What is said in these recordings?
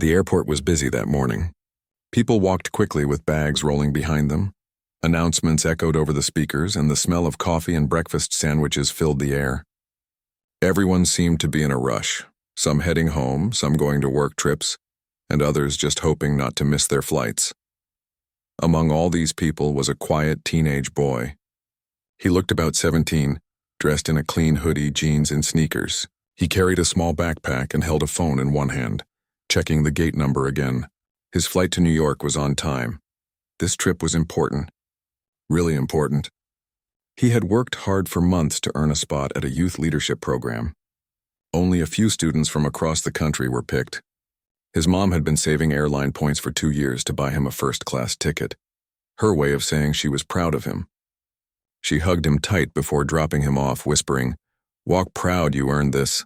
The airport was busy that morning. People walked quickly with bags rolling behind them. Announcements echoed over the speakers, and the smell of coffee and breakfast sandwiches filled the air. Everyone seemed to be in a rush, some heading home, some going to work trips, and others just hoping not to miss their flights. Among all these people was a quiet teenage boy. He looked about 17, dressed in a clean hoodie, jeans, and sneakers. He carried a small backpack and held a phone in one hand, checking the gate number again. His flight to New York was on time. This trip was important. Really important. He had worked hard for months to earn a spot at a youth leadership program. Only a few students from across the country were picked. His mom had been saving airline points for 2 years to buy him a first-class ticket, her way of saying she was proud of him. She hugged him tight before dropping him off, whispering, "Walk proud, you earned this."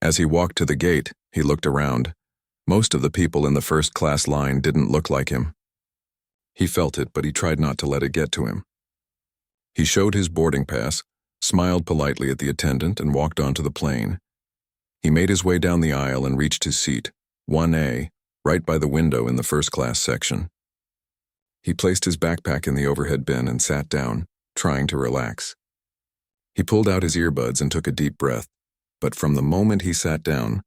As he walked to the gate, he looked around. Most of the people in the first-class line didn't look like him. He felt it, but he tried not to let it get to him. He showed his boarding pass, smiled politely at the attendant, and walked onto the plane. He made his way down the aisle and reached his seat, 1A, right by the window in the first-class section. He placed his backpack in the overhead bin and sat down, trying to relax. He pulled out his earbuds and took a deep breath, but from the moment he sat down,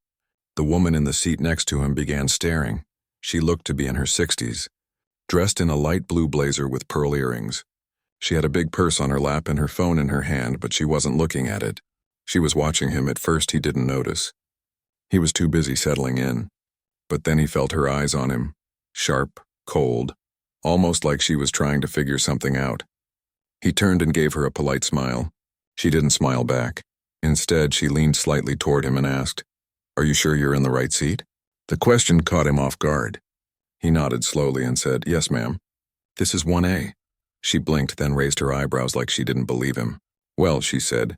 the woman in the seat next to him began staring. She looked to be in her 60s, dressed in a light blue blazer with pearl earrings. She had a big purse on her lap and her phone in her hand, but she wasn't looking at it. She was watching him. At first he didn't notice. He was too busy settling in. But then he felt her eyes on him, sharp, cold, almost like she was trying to figure something out. He turned and gave her a polite smile. She didn't smile back. Instead, she leaned slightly toward him and asked, "Are you sure you're in the right seat?" The question caught him off guard. He nodded slowly and said, "Yes, ma'am. This is 1A. She blinked, then raised her eyebrows like she didn't believe him. "Well," she said,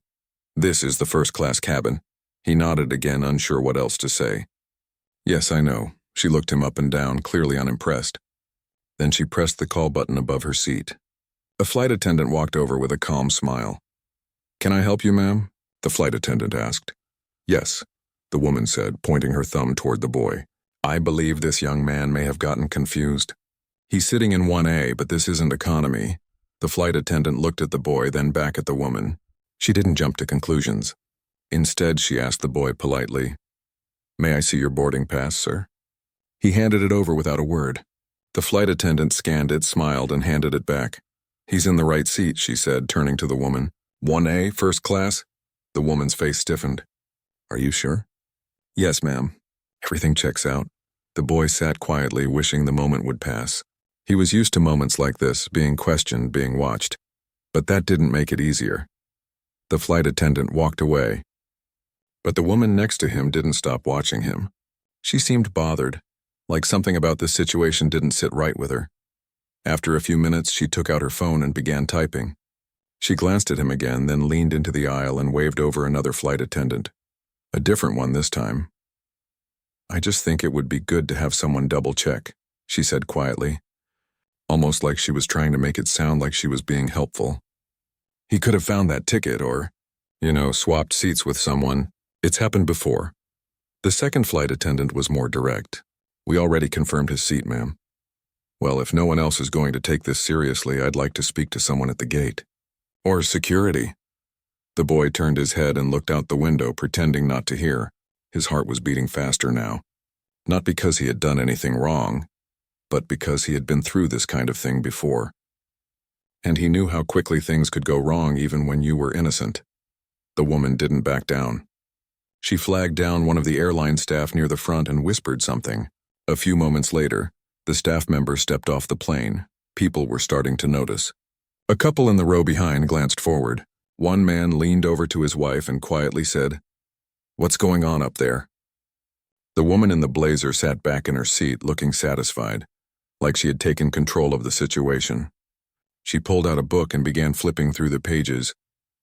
"this is the first-class cabin." He nodded again, unsure what else to say. "Yes, I know." She looked him up and down, clearly unimpressed. Then she pressed the call button above her seat. A flight attendant walked over with a calm smile. "Can I help you, ma'am?" the flight attendant asked. "Yes," the woman said, pointing her thumb toward the boy. "I believe this young man may have gotten confused. He's sitting in 1A, but this isn't economy." The flight attendant looked at the boy, then back at the woman. She didn't jump to conclusions. Instead, she asked the boy politely, "May I see your boarding pass, sir?" He handed it over without a word. The flight attendant scanned it, smiled, and handed it back. "He's in the right seat," she said, turning to the woman. 1A, first class?" The woman's face stiffened. "Are you sure?" "Yes, ma'am. Everything checks out." The boy sat quietly, wishing the moment would pass. He was used to moments like this, being questioned, being watched. But that didn't make it easier. The flight attendant walked away. But the woman next to him didn't stop watching him. She seemed bothered, like something about this situation didn't sit right with her. After a few minutes, she took out her phone and began typing. She glanced at him again, then leaned into the aisle and waved over another flight attendant. A different one this time. "I just think it would be good to have someone double-check," she said quietly, almost like she was trying to make it sound like she was being helpful. "He could have found that ticket or, swapped seats with someone. It's happened before." The second flight attendant was more direct. "We already confirmed his seat, ma'am." "Well, if no one else is going to take this seriously, I'd like to speak to someone at the gate. Or security." The boy turned his head and looked out the window, pretending not to hear. His heart was beating faster now. Not because he had done anything wrong, but because he had been through this kind of thing before. And he knew how quickly things could go wrong even when you were innocent. The woman didn't back down. She flagged down one of the airline staff near the front and whispered something. A few moments later, the staff member stepped off the plane. People were starting to notice. A couple in the row behind glanced forward. One man leaned over to his wife and quietly said, "What's going on up there?" The woman in the blazer sat back in her seat, looking satisfied, like she had taken control of the situation. She pulled out a book and began flipping through the pages,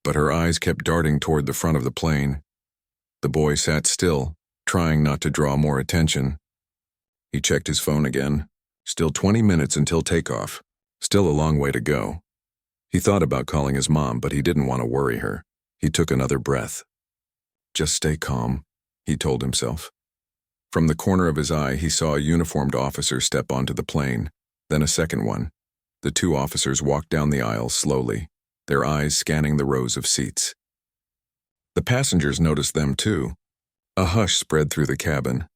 but her eyes kept darting toward the front of the plane. The boy sat still, trying not to draw more attention. He checked his phone again. Still 20 minutes until takeoff. Still a long way to go. He thought about calling his mom, but he didn't want to worry her. He took another breath. "Just stay calm," he told himself. From the corner of his eye, he saw a uniformed officer step onto the plane, then a second one. The two officers walked down the aisle slowly, their eyes scanning the rows of seats. The passengers noticed them too. A hush spread through the cabin.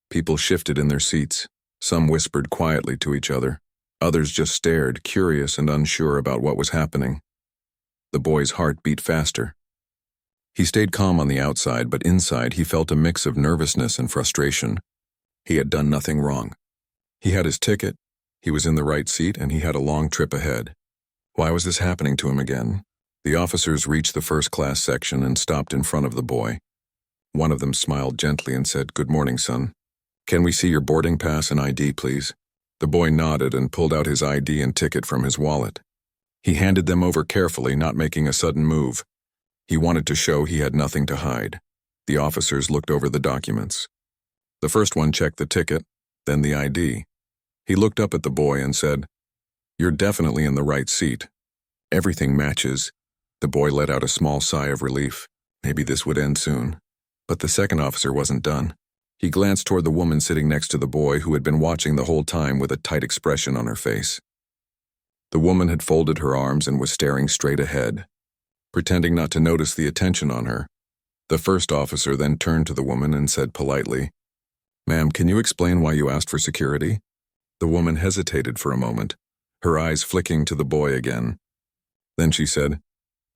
People shifted in their seats. Some whispered quietly to each other. Others just stared, curious and unsure about what was happening. The boy's heart beat faster. He stayed calm on the outside, but inside he felt a mix of nervousness and frustration. He had done nothing wrong. He had his ticket, he was in the right seat, and he had a long trip ahead. Why was this happening to him again? The officers reached the first-class section and stopped in front of the boy. One of them smiled gently and said, "Good morning, son. Can we see your boarding pass and ID, please?" The boy nodded and pulled out his ID and ticket from his wallet. He handed them over carefully, not making a sudden move. He wanted to show he had nothing to hide. The officers looked over the documents. The first one checked the ticket, then the ID. He looked up at the boy and said, "You're definitely in the right seat. Everything matches." The boy let out a small sigh of relief. Maybe this would end soon. But the second officer wasn't done. He glanced toward the woman sitting next to the boy, who had been watching the whole time with a tight expression on her face. The woman had folded her arms and was staring straight ahead, pretending not to notice the attention on her. The first officer then turned to the woman and said politely, "Ma'am, can you explain why you asked for security?" The woman hesitated for a moment, her eyes flicking to the boy again. Then she said,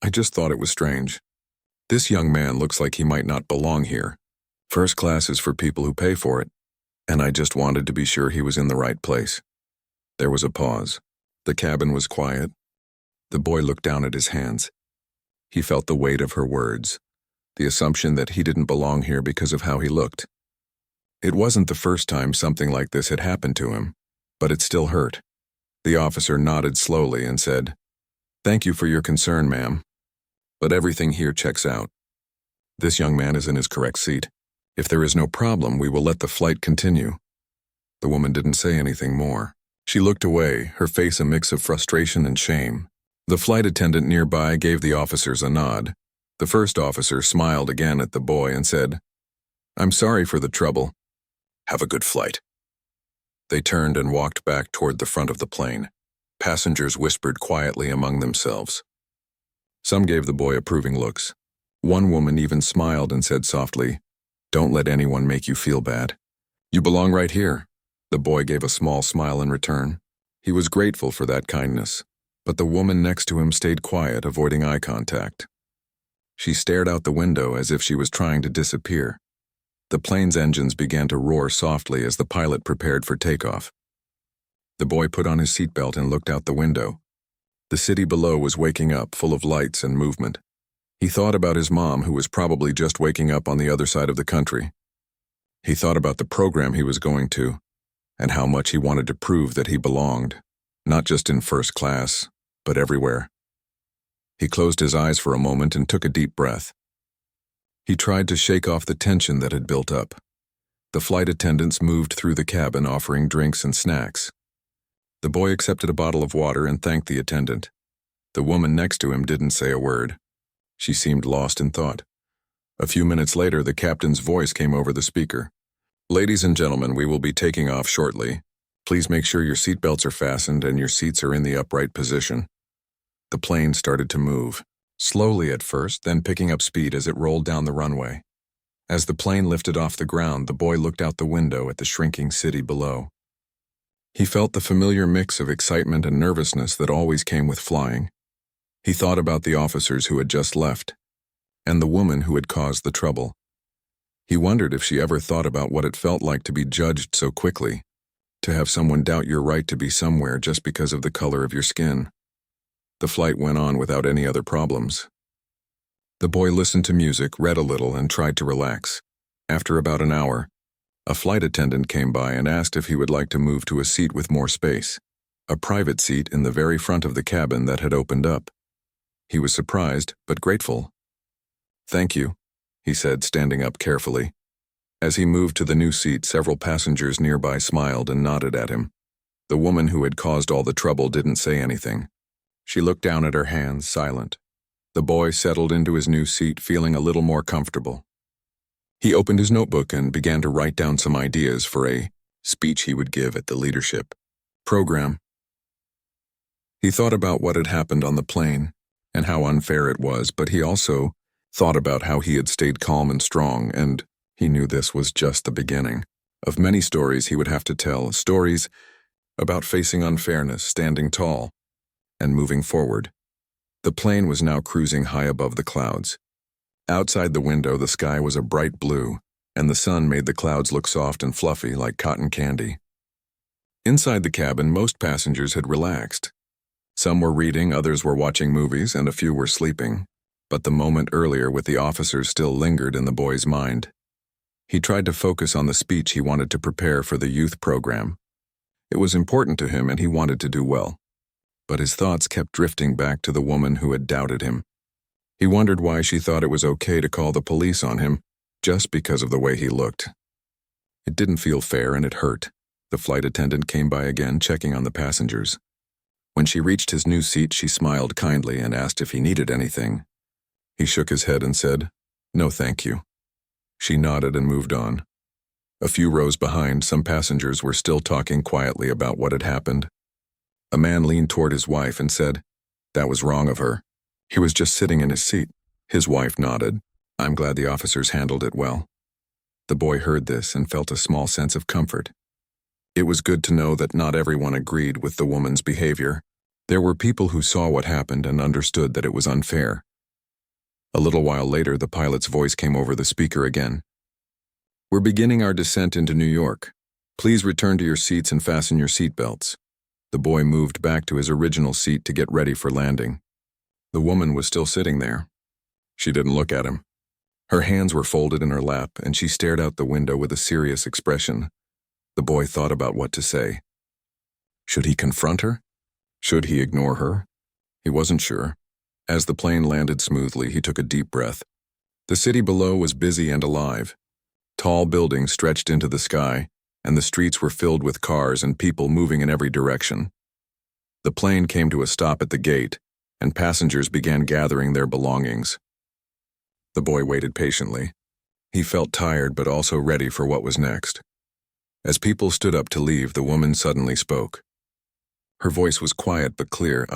"I just thought it was strange. This young man looks like he might not belong here. First class is for people who pay for it, and I just wanted to be sure he was in the right place." There was a pause. The cabin was quiet. The boy looked down at his hands. He felt the weight of her words, the assumption that he didn't belong here because of how he looked. It wasn't the first time something like this had happened to him, but it still hurt. The officer nodded slowly and said, "Thank you for your concern, ma'am. But everything here checks out. This young man is in his correct seat. If there is no problem, we will let the flight continue." The woman didn't say anything more. She looked away, her face a mix of frustration and shame. The flight attendant nearby gave the officers a nod. The first officer smiled again at the boy and said, "I'm sorry for the trouble. Have a good flight." They turned and walked back toward the front of the plane. Passengers whispered quietly among themselves. Some gave the boy approving looks. One woman even smiled and said softly, "Don't let anyone make you feel bad. You belong right here." The boy gave a small smile in return. He was grateful for that kindness, but the woman next to him stayed quiet, avoiding eye contact. She stared out the window as if she was trying to disappear. The plane's engines began to roar softly as the pilot prepared for takeoff. The boy put on his seatbelt and looked out the window. The city below was waking up, full of lights and movement. He thought about his mom, who was probably just waking up on the other side of the country. He thought about the program he was going to, and how much he wanted to prove that he belonged, not just in first class, but everywhere. He closed his eyes for a moment and took a deep breath. He tried to shake off the tension that had built up. The flight attendants moved through the cabin offering drinks and snacks. The boy accepted a bottle of water and thanked the attendant. The woman next to him didn't say a word. She seemed lost in thought. A few minutes later, the captain's voice came over the speaker. "Ladies and gentlemen, we will be taking off shortly. Please make sure your seatbelts are fastened and your seats are in the upright position." The plane started to move, slowly at first, then picking up speed as it rolled down the runway. As the plane lifted off the ground, the boy looked out the window at the shrinking city below. He felt the familiar mix of excitement and nervousness that always came with flying. He thought about the officers who had just left, and the woman who had caused the trouble. He wondered if she ever thought about what it felt like to be judged so quickly, to have someone doubt your right to be somewhere just because of the color of your skin. The flight went on without any other problems. The boy listened to music, read a little, and tried to relax. After about an hour, a flight attendant came by and asked if he would like to move to a seat with more space, a private seat in the very front of the cabin that had opened up. He was surprised, but grateful. "Thank you," he said, standing up carefully. As he moved to the new seat, several passengers nearby smiled and nodded at him. The woman who had caused all the trouble didn't say anything. She looked down at her hands, silent. The boy settled into his new seat, feeling a little more comfortable. He opened his notebook and began to write down some ideas for a speech he would give at the leadership program. He thought about what had happened on the plane and how unfair it was, but he also thought about how he had stayed calm and strong, and he knew this was just the beginning of many stories he would have to tell, stories about facing unfairness, standing tall, and moving forward. The plane was now cruising high above the clouds. Outside the window, the sky was a bright blue, and the sun made the clouds look soft and fluffy like cotton candy. Inside the cabin, most passengers had relaxed. Some were reading, others were watching movies, and a few were sleeping. But the moment earlier with the officers still lingered in the boy's mind. He tried to focus on the speech he wanted to prepare for the youth program. It was important to him and he wanted to do well. But his thoughts kept drifting back to the woman who had doubted him. He wondered why she thought it was okay to call the police on him just because of the way he looked. It didn't feel fair and it hurt. The flight attendant came by again, checking on the passengers. When she reached his new seat, she smiled kindly and asked if he needed anything. He shook his head and said, "No, thank you." She nodded and moved on. A few rows behind, some passengers were still talking quietly about what had happened. A man leaned toward his wife and said, "That was wrong of her. He was just sitting in his seat." His wife nodded. "I'm glad the officers handled it well." The boy heard this and felt a small sense of comfort. It was good to know that not everyone agreed with the woman's behavior. There were people who saw what happened and understood that it was unfair. A little while later, the pilot's voice came over the speaker again. "We're beginning our descent into New York. Please return to your seats and fasten your seatbelts." The boy moved back to his original seat to get ready for landing. The woman was still sitting there. She didn't look at him. Her hands were folded in her lap, and she stared out the window with a serious expression. The boy thought about what to say. Should he confront her? Should he ignore her? He wasn't sure. As the plane landed smoothly, he took a deep breath. The city below was busy and alive. Tall buildings stretched into the sky, and the streets were filled with cars and people moving in every direction. The plane came to a stop at the gate, and passengers began gathering their belongings. The boy waited patiently. He felt tired but also ready for what was next. As people stood up to leave, the woman suddenly spoke. Her voice was quiet but clear.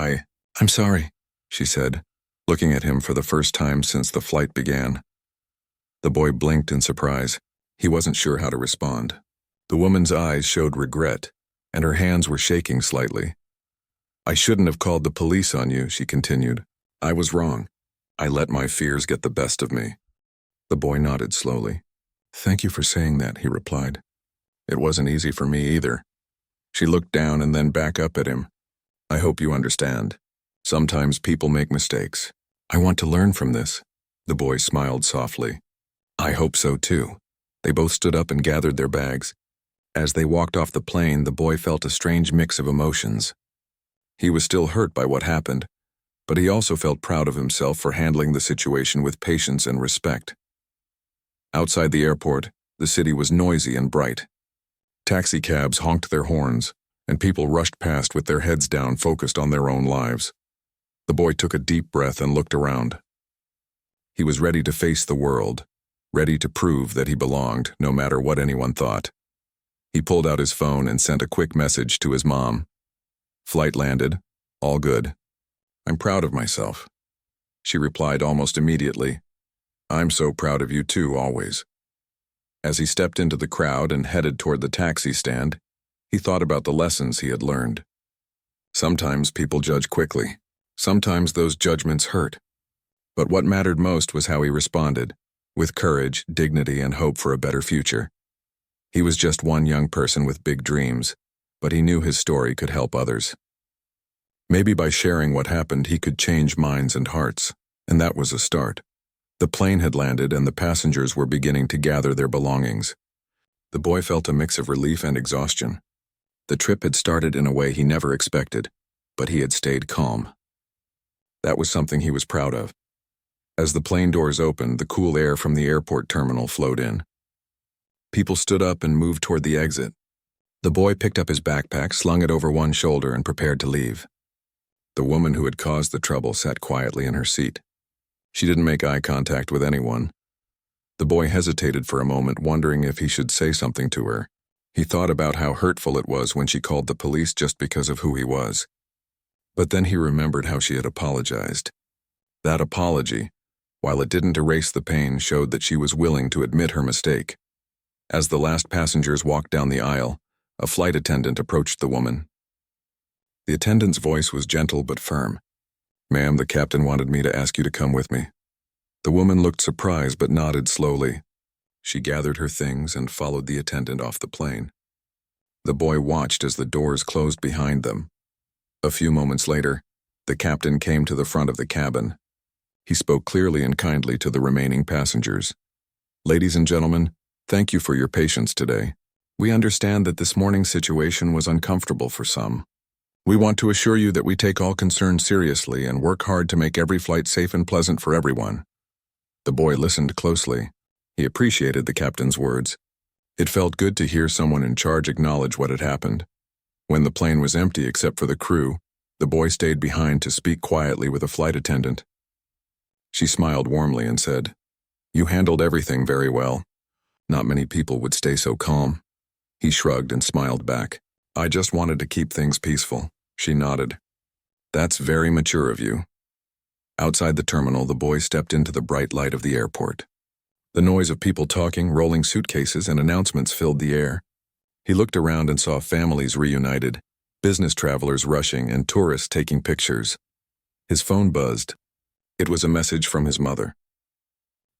I'm sorry," she said, looking at him for the first time since the flight began. The boy blinked in surprise. He wasn't sure how to respond. The woman's eyes showed regret, and her hands were shaking slightly. "I shouldn't have called the police on you," she continued. "I was wrong. I let my fears get the best of me." The boy nodded slowly. "Thank you for saying that," he replied. "It wasn't easy for me either." She looked down and then back up at him. "I hope you understand. Sometimes people make mistakes. I want to learn from this." The boy smiled softly. "I hope so too." They both stood up and gathered their bags. As they walked off the plane, the boy felt a strange mix of emotions. He was still hurt by what happened, but he also felt proud of himself for handling the situation with patience and respect. Outside the airport, the city was noisy and bright. Taxicabs honked their horns, and people rushed past with their heads down, focused on their own lives. The boy took a deep breath and looked around. He was ready to face the world, ready to prove that he belonged, no matter what anyone thought. He pulled out his phone and sent a quick message to his mom. "Flight landed. All good. I'm proud of myself." She replied almost immediately. "I'm so proud of you too, always." As he stepped into the crowd and headed toward the taxi stand, he thought about the lessons he had learned. Sometimes people judge quickly. Sometimes those judgments hurt. But what mattered most was how he responded, with courage, dignity, and hope for a better future. He was just one young person with big dreams, but he knew his story could help others. Maybe by sharing what happened, he could change minds and hearts, and that was a start. The plane had landed and the passengers were beginning to gather their belongings. The boy felt a mix of relief and exhaustion. The trip had started in a way he never expected, but he had stayed calm. That was something he was proud of. As the plane doors opened, the cool air from the airport terminal flowed in. People stood up and moved toward the exit. The boy picked up his backpack, slung it over one shoulder, and prepared to leave. The woman who had caused the trouble sat quietly in her seat. She didn't make eye contact with anyone. The boy hesitated for a moment, wondering if he should say something to her. He thought about how hurtful it was when she called the police just because of who he was. But then he remembered how she had apologized. That apology, while it didn't erase the pain, showed that she was willing to admit her mistake. As the last passengers walked down the aisle, a flight attendant approached the woman. The attendant's voice was gentle but firm. "Ma'am, the captain wanted me to ask you to come with me." The woman looked surprised but nodded slowly. She gathered her things and followed the attendant off the plane. The boy watched as the doors closed behind them. A few moments later, the captain came to the front of the cabin. He spoke clearly and kindly to the remaining passengers. "Ladies and gentlemen, thank you for your patience today. We understand that this morning's situation was uncomfortable for some. We want to assure you that we take all concerns seriously and work hard to make every flight safe and pleasant for everyone." The boy listened closely. He appreciated the captain's words. It felt good to hear someone in charge acknowledge what had happened. When the plane was empty except for the crew, the boy stayed behind to speak quietly with a flight attendant. She smiled warmly and said, "You handled everything very well. Not many people would stay so calm." He shrugged and smiled back. "I just wanted to keep things peaceful." She nodded. "That's very mature of you." Outside the terminal, the boy stepped into the bright light of the airport. The noise of people talking, rolling suitcases, and announcements filled the air. He looked around and saw families reunited, business travelers rushing, and tourists taking pictures. His phone buzzed. It was a message from his mother.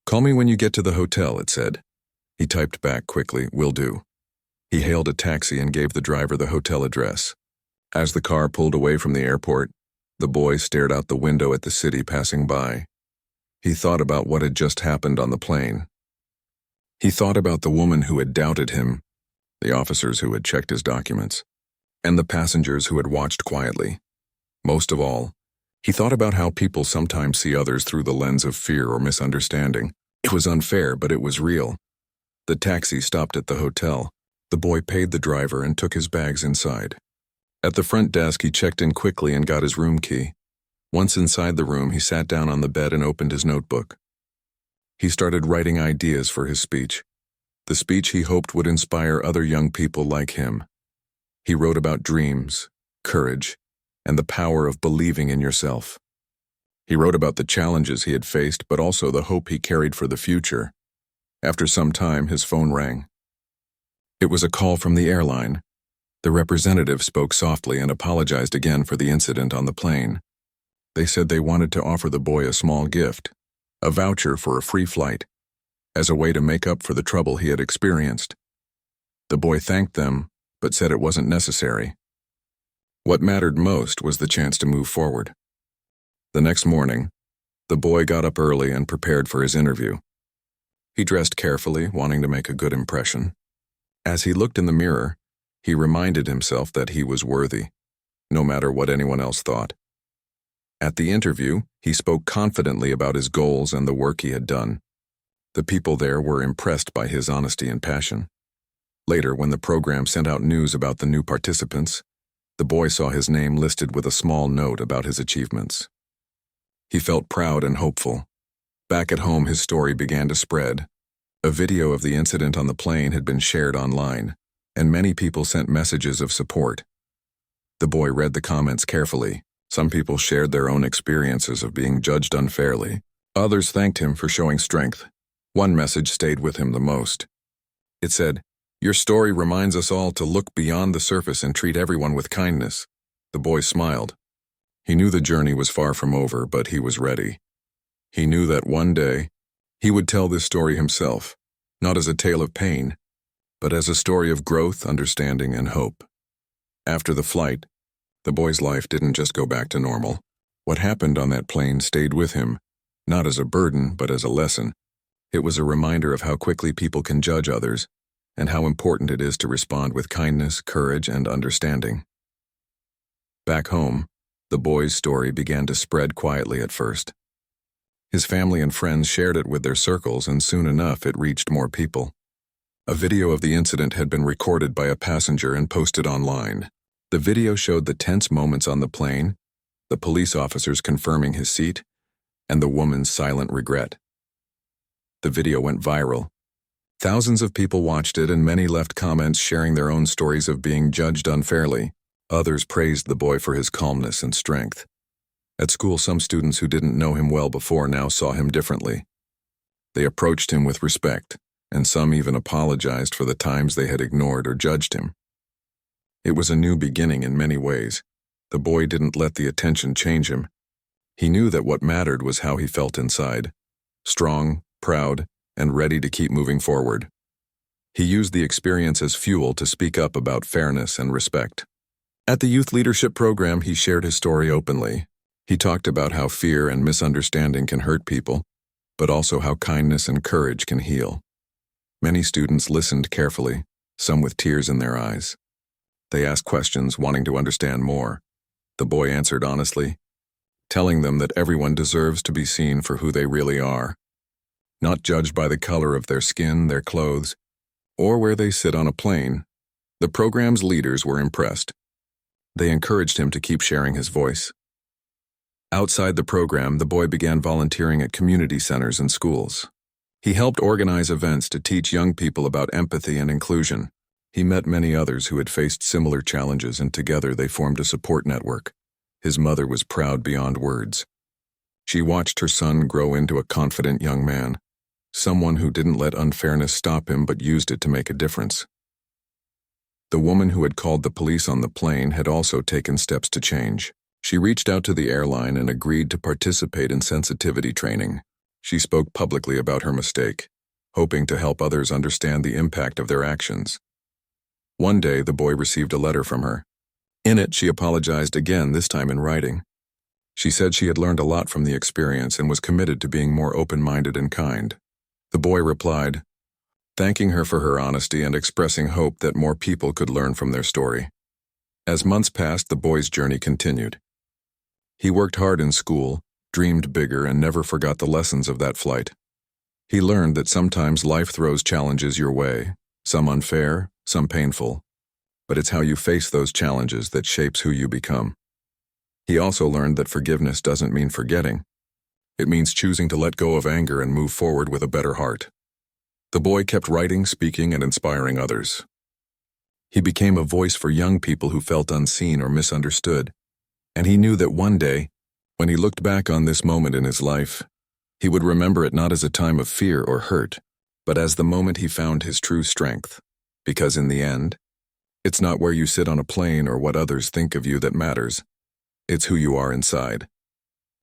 "Call me when you get to the hotel," it said. He typed back quickly, "Will do." He hailed a taxi and gave the driver the hotel address. As the car pulled away from the airport, the boy stared out the window at the city passing by. He thought about what had just happened on the plane. He thought about the woman who had doubted him, the officers who had checked his documents, and the passengers who had watched quietly. Most of all, he thought about how people sometimes see others through the lens of fear or misunderstanding. It was unfair, but it was real. The taxi stopped at the hotel. The boy paid the driver and took his bags inside. At the front desk, he checked in quickly and got his room key. Once inside the room, he sat down on the bed and opened his notebook. He started writing ideas for his speech, the speech he hoped would inspire other young people like him. He wrote about dreams, courage, and the power of believing in yourself. He wrote about the challenges he had faced, but also the hope he carried for the future. After some time, his phone rang. It was a call from the airline. The representative spoke softly and apologized again for the incident on the plane. They said they wanted to offer the boy a small gift, a voucher for a free flight, as a way to make up for the trouble he had experienced. The boy thanked them, but said it wasn't necessary. What mattered most was the chance to move forward. The next morning, the boy got up early and prepared for his interview. He dressed carefully, wanting to make a good impression. As he looked in the mirror, he reminded himself that he was worthy, no matter what anyone else thought. At the interview, he spoke confidently about his goals and the work he had done. The people there were impressed by his honesty and passion. Later, when the program sent out news about the new participants, the boy saw his name listed with a small note about his achievements. He felt proud and hopeful. Back at home, his story began to spread. A video of the incident on the plane had been shared online, and many people sent messages of support. The boy read the comments carefully. Some people shared their own experiences of being judged unfairly. Others thanked him for showing strength. One message stayed with him the most. It said, "Your story reminds us all to look beyond the surface and treat everyone with kindness." The boy smiled. He knew the journey was far from over, but he was ready. He knew that one day, he would tell this story himself, not as a tale of pain, but as a story of growth, understanding, and hope. After the flight, the boy's life didn't just go back to normal. What happened on that plane stayed with him, not as a burden, but as a lesson. It was a reminder of how quickly people can judge others, and how important it is to respond with kindness, courage, and understanding. Back home, the boy's story began to spread quietly at first. His family and friends shared it with their circles, and soon enough it reached more people. A video of the incident had been recorded by a passenger and posted online. The video showed the tense moments on the plane, the police officers confirming his seat, and the woman's silent regret. The video went viral. Thousands of people watched it and many left comments sharing their own stories of being judged unfairly. Others praised the boy for his calmness and strength. At school, some students who didn't know him well before now saw him differently. They approached him with respect, and some even apologized for the times they had ignored or judged him. It was a new beginning in many ways. The boy didn't let the attention change him. He knew that what mattered was how he felt inside, strong, proud, and ready to keep moving forward. He used the experience as fuel to speak up about fairness and respect. At the youth leadership program, he shared his story openly. He talked about how fear and misunderstanding can hurt people, but also how kindness and courage can heal. Many students listened carefully, some with tears in their eyes. They asked questions, wanting to understand more. The boy answered honestly, telling them that everyone deserves to be seen for who they really are, not judged by the color of their skin, their clothes, or where they sit on a plane. The program's leaders were impressed. They encouraged him to keep sharing his voice. Outside the program, the boy began volunteering at community centers and schools. He helped organize events to teach young people about empathy and inclusion. He met many others who had faced similar challenges, and together they formed a support network. His mother was proud beyond words. She watched her son grow into a confident young man, someone who didn't let unfairness stop him but used it to make a difference. The woman who had called the police on the plane had also taken steps to change. She reached out to the airline and agreed to participate in sensitivity training. She spoke publicly about her mistake, hoping to help others understand the impact of their actions. One day, the boy received a letter from her. In it, she apologized again, this time in writing. She said she had learned a lot from the experience and was committed to being more open-minded and kind. The boy replied, thanking her for her honesty and expressing hope that more people could learn from their story. As months passed, the boy's journey continued. He worked hard in school, dreamed bigger, and never forgot the lessons of that flight. He learned that sometimes life throws challenges your way, some unfair, some painful, but it's how you face those challenges that shapes who you become. He also learned that forgiveness doesn't mean forgetting. It means choosing to let go of anger and move forward with a better heart. The boy kept writing, speaking, and inspiring others. He became a voice for young people who felt unseen or misunderstood, and he knew that one day, when he looked back on this moment in his life, he would remember it not as a time of fear or hurt, but as the moment he found his true strength. Because in the end, it's not where you sit on a plane or what others think of you that matters. It's who you are inside.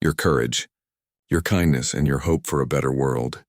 Your courage, your kindness, and your hope for a better world.